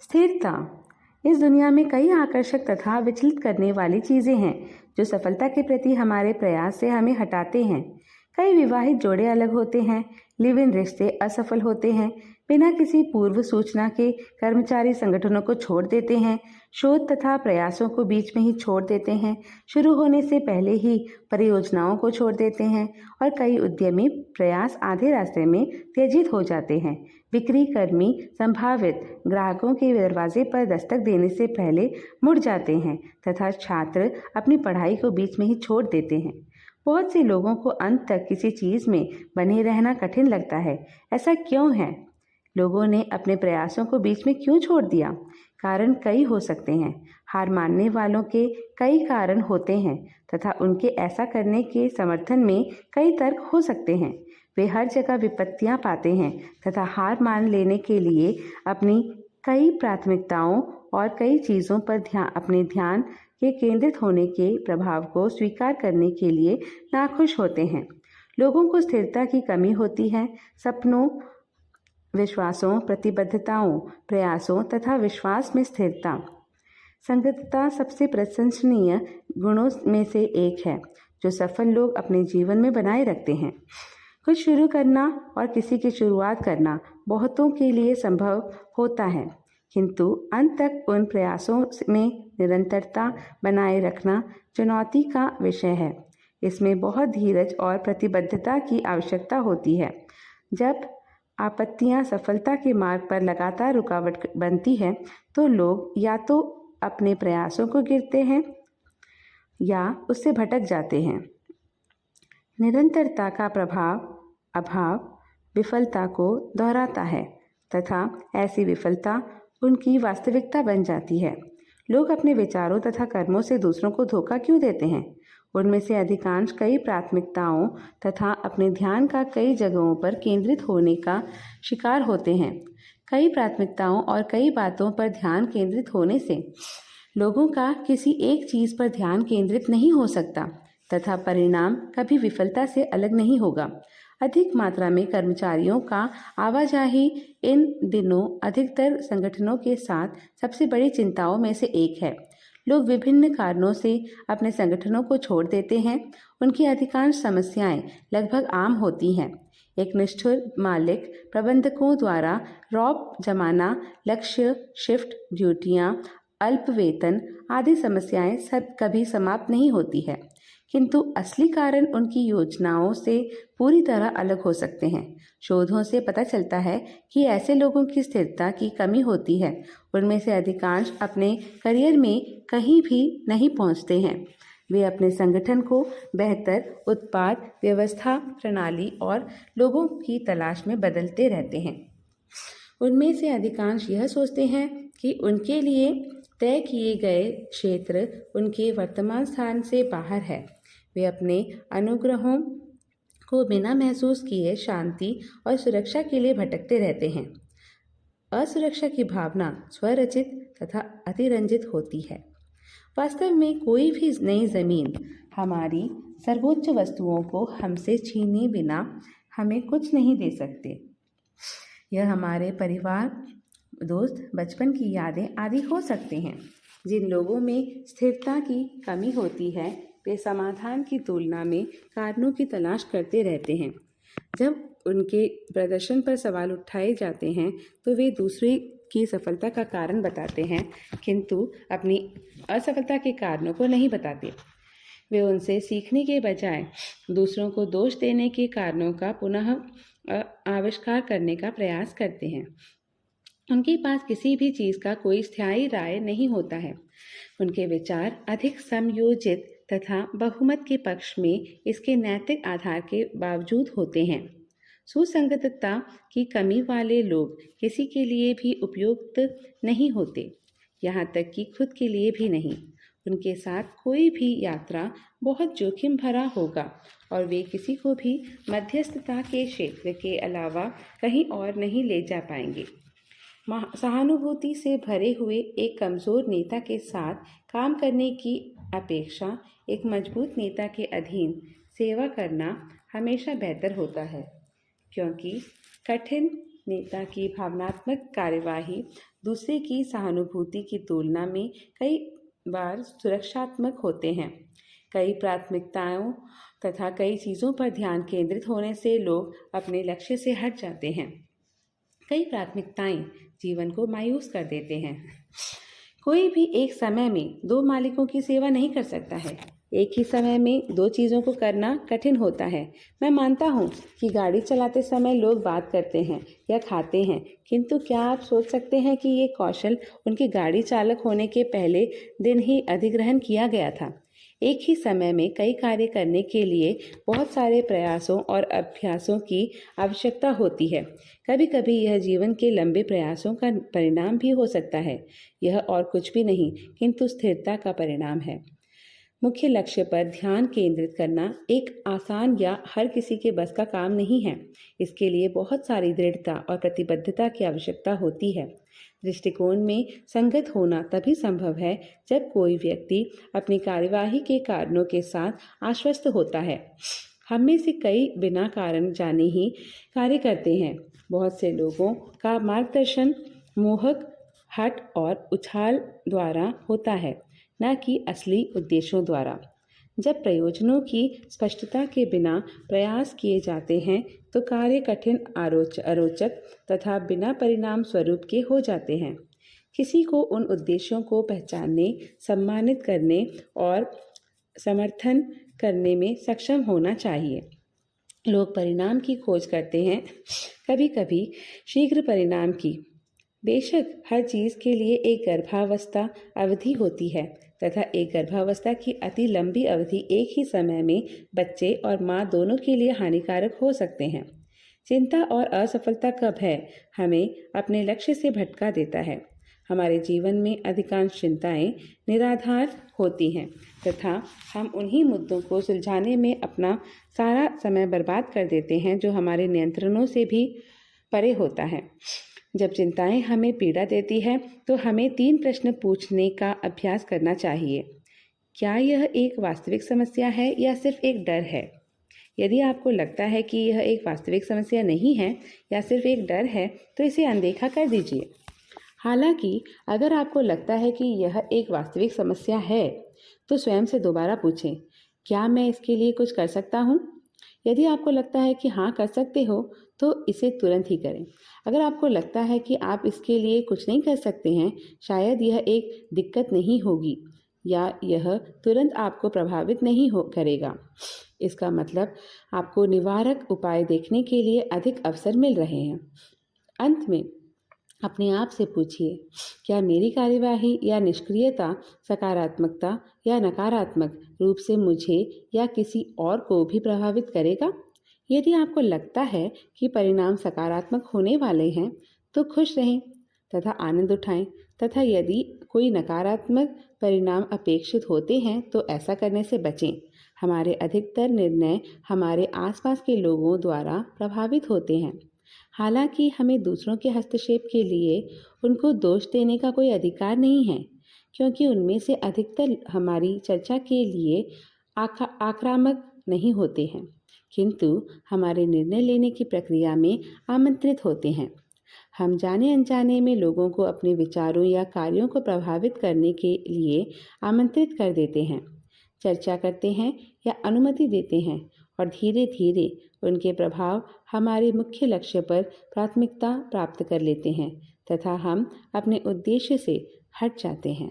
स्थिरता। इस दुनिया में कई आकर्षक तथा विचलित करने वाली चीज़ें हैं जो सफलता के प्रति हमारे प्रयास से हमें हटाते हैं। कई विवाहित जोड़े अलग होते हैं, लिव इन रिश्ते असफल होते हैं, बिना किसी पूर्व सूचना के कर्मचारी संगठनों को छोड़ देते हैं, शोध तथा प्रयासों को बीच में ही छोड़ देते हैं, शुरू होने से पहले ही परियोजनाओं को छोड़ देते हैं और कई उद्यमी प्रयास आधे रास्ते में त्यजित हो जाते हैं। बिक्री कर्मी संभावित ग्राहकों के दरवाजे पर दस्तक देने से पहले मुड़ जाते हैं तथा छात्र अपनी पढ़ाई को बीच में ही छोड़ देते हैं। बहुत से लोगों को अंत तक किसी चीज़ में बने रहना कठिन लगता है। ऐसा क्यों है? लोगों ने अपने प्रयासों को बीच में क्यों छोड़ दिया? कारण कई हो सकते हैं। हार मानने वालों के कई कारण होते हैं तथा उनके ऐसा करने के समर्थन में कई तर्क हो सकते हैं। वे हर जगह विपत्तियां पाते हैं तथा हार मान लेने के लिए अपनी कई प्राथमिकताओं और कई चीज़ों पर अपने ध्यान के केंद्रित होने के प्रभाव को स्वीकार करने के लिए नाखुश होते हैं। लोगों को स्थिरता की कमी होती है। सपनों, विश्वासों, प्रतिबद्धताओं, प्रयासों तथा विश्वास में स्थिरता। संगतता सबसे प्रशंसनीय गुणों में से एक है जो सफल लोग अपने जीवन में बनाए रखते हैं। कुछ शुरू करना और किसी की शुरुआत करना बहुतों के लिए संभव होता है, किंतु अंत तक उन प्रयासों में निरंतरता बनाए रखना चुनौती का विषय है। इसमें बहुत धीरज और प्रतिबद्धता की आवश्यकता होती है। जब आपत्तियां सफलता के मार्ग पर लगातार रुकावट बनती है तो लोग या तो अपने प्रयासों को गिरते हैं या उससे भटक जाते हैं। निरंतरता का अभाव विफलता को दोहराता है तथा ऐसी विफलता उनकी वास्तविकता बन जाती है। लोग अपने विचारों तथा कर्मों से दूसरों को धोखा क्यों देते हैं? उनमें से अधिकांश कई प्राथमिकताओं तथा अपने ध्यान का कई जगहों पर केंद्रित होने का शिकार होते हैं। कई प्राथमिकताओं और कई बातों पर ध्यान केंद्रित होने से लोगों का किसी एक चीज़ पर ध्यान केंद्रित नहीं हो सकता तथा परिणाम कभी विफलता से अलग नहीं होगा। अधिक मात्रा में कर्मचारियों का आवाजाही इन दिनों अधिकतर संगठनों के साथ सबसे बड़ी चिंताओं में से एक है। लोग विभिन्न कारणों से अपने संगठनों को छोड़ देते हैं। उनकी अधिकांश समस्याएं लगभग आम होती हैं। एक निष्ठुर मालिक प्रबंधकों द्वारा रौब जमाना, लक्ष्य, शिफ्ट ड्यूटियां, अल्प वेतन आदि समस्याएं सब कभी समाप्त नहीं होती है, किंतु असली कारण उनकी योजनाओं से पूरी तरह अलग हो सकते हैं। शोधों से पता चलता है कि ऐसे लोगों की स्थिरता की कमी होती है। उनमें से अधिकांश अपने करियर में कहीं भी नहीं पहुंचते हैं। वे अपने संगठन को बेहतर उत्पाद, व्यवस्था, प्रणाली और लोगों की तलाश में बदलते रहते हैं। उनमें से अधिकांश यह सोचते हैं कि उनके लिए तय किए गए क्षेत्र उनके वर्तमान स्थान से बाहर है। वे अपने अनुग्रहों को बिना महसूस किए शांति और सुरक्षा के लिए भटकते रहते हैं। असुरक्षा की भावना स्वरचित तथा अतिरंजित होती है। वास्तव में कोई भी नई जमीन हमारी सर्वोच्च वस्तुओं को हमसे छीने बिना हमें कुछ नहीं दे सकते। यह हमारे परिवार, दोस्त, बचपन की यादें आदि हो सकते हैं। जिन लोगों में स्थिरता की कमी होती है वे समाधान की तुलना में कारणों की तलाश करते रहते हैं। जब उनके प्रदर्शन पर सवाल उठाए जाते हैं तो वे दूसरे की सफलता का कारण बताते हैं, किंतु अपनी असफलता के कारणों को नहीं बताते। वे उनसे सीखने के बजाय दूसरों को दोष देने के कारणों का पुनः आविष्कार करने का प्रयास करते हैं। उनके पास किसी भी चीज़ का कोई स्थायी राय नहीं होता है। उनके विचार अधिक समयोजित तथा बहुमत के पक्ष में इसके नैतिक आधार के बावजूद होते हैं। सुसंगतता की कमी वाले लोग किसी के लिए भी उपयुक्त नहीं होते, यहाँ तक कि खुद के लिए भी नहीं। उनके साथ कोई भी यात्रा बहुत जोखिम भरा होगा और वे किसी को भी मध्यस्थता के क्षेत्र के अलावा कहीं और नहीं ले जा पाएंगे। सहानुभूति से भरे हुए एक कमज़ोर नेता के साथ काम करने की अपेक्षा एक मजबूत नेता के अधीन सेवा करना हमेशा बेहतर होता है, क्योंकि कठिन नेता की भावनात्मक कार्यवाही दूसरे की सहानुभूति की तुलना में कई बार सुरक्षात्मक होते हैं। कई प्राथमिकताओं तथा कई चीज़ों पर ध्यान केंद्रित होने से लोग अपने लक्ष्य से हट जाते हैं। कई प्राथमिकताएं जीवन को मायूस कर देते हैं। कोई भी एक समय में दो मालिकों की सेवा नहीं कर सकता है। एक ही समय में दो चीज़ों को करना कठिन होता है। मैं मानता हूँ कि गाड़ी चलाते समय लोग बात करते हैं या खाते हैं, किंतु क्या आप सोच सकते हैं कि ये कौशल उनके गाड़ी चालक होने के पहले दिन ही अधिग्रहण किया गया था। एक ही समय में कई कार्य करने के लिए बहुत सारे प्रयासों और अभ्यासों की आवश्यकता होती है। कभी कभी यह जीवन के लंबे प्रयासों का परिणाम भी हो सकता है। यह और कुछ भी नहीं किंतु स्थिरता का परिणाम है। मुख्य लक्ष्य पर ध्यान केंद्रित करना एक आसान या हर किसी के बस का काम नहीं है। इसके लिए बहुत सारी दृढ़ता और प्रतिबद्धता की आवश्यकता होती है। दृष्टिकोण में संगत होना तभी संभव है जब कोई व्यक्ति अपनी कार्यवाही के कारणों के साथ आश्वस्त होता है। हम में से कई बिना कारण जाने ही कार्य करते हैं। बहुत से लोगों का मार्गदर्शन मोहक हट और उछाल द्वारा होता है, न कि असली उद्देश्यों द्वारा। जब प्रयोजनों की स्पष्टता के बिना प्रयास किए जाते हैं तो कार्य कठिन, अरोचक तथा बिना परिणाम स्वरूप के हो जाते हैं। किसी को उन उद्देश्यों को पहचानने, सम्मानित करने और समर्थन करने में सक्षम होना चाहिए। लोग परिणाम की खोज करते हैं, कभी कभी शीघ्र परिणाम की। बेशक हर चीज़ के लिए एक गर्भावस्था अवधि होती है तथा एक गर्भावस्था की अति लंबी अवधि एक ही समय में बच्चे और माँ दोनों के लिए हानिकारक हो सकते हैं। चिंता और असफलता का भय हमें अपने लक्ष्य से भटका देता है। हमारे जीवन में अधिकांश चिंताएं निराधार होती हैं तथा हम उन्हीं मुद्दों को सुलझाने में अपना सारा समय बर्बाद कर देते हैं जो हमारे नियंत्रणों से भी परे होता है। जब चिंताएं हमें पीड़ा देती है तो हमें 3 प्रश्न पूछने का अभ्यास करना चाहिए। क्या यह एक वास्तविक समस्या है या सिर्फ एक डर है? यदि आपको लगता है कि यह एक वास्तविक समस्या नहीं है या सिर्फ एक डर है तो इसे अनदेखा कर दीजिए। हालांकि अगर आपको लगता है कि यह एक वास्तविक समस्या है तो स्वयं से दोबारा पूछें, क्या मैं इसके लिए कुछ कर सकता हूँ? यदि आपको लगता है कि हाँ कर सकते हो तो इसे तुरंत ही करें। अगर आपको लगता है कि आप इसके लिए कुछ नहीं कर सकते हैं, शायद यह एक दिक्कत नहीं होगी या यह तुरंत आपको प्रभावित नहीं करेगा। इसका मतलब आपको निवारक उपाय देखने के लिए अधिक अवसर मिल रहे हैं। अंत में अपने आप से पूछिए, क्या मेरी कार्यवाही या निष्क्रियता सकारात्मकता या नकारात्मक रूप से मुझे या किसी और को भी प्रभावित करेगा? यदि आपको लगता है कि परिणाम सकारात्मक होने वाले हैं तो खुश रहें तथा आनंद उठाएं, तथा यदि कोई नकारात्मक परिणाम अपेक्षित होते हैं तो ऐसा करने से बचें। हमारे अधिकतर निर्णय हमारे आसपास के लोगों द्वारा प्रभावित होते हैं। हालांकि हमें दूसरों के हस्तक्षेप के लिए उनको दोष देने का कोई अधिकार नहीं है, क्योंकि उनमें से अधिकतर हमारी चर्चा के लिए आक्रामक नहीं होते हैं, किंतु हमारे निर्णय लेने की प्रक्रिया में आमंत्रित होते हैं। हम जाने अनजाने में लोगों को अपने विचारों या कार्यों को प्रभावित करने के लिए आमंत्रित कर देते हैं, चर्चा करते हैं या अनुमति देते हैं, और धीरे धीरे उनके प्रभाव हमारे मुख्य लक्ष्य पर प्राथमिकता प्राप्त कर लेते हैं तथा हम अपने उद्देश्य से हट जाते हैं।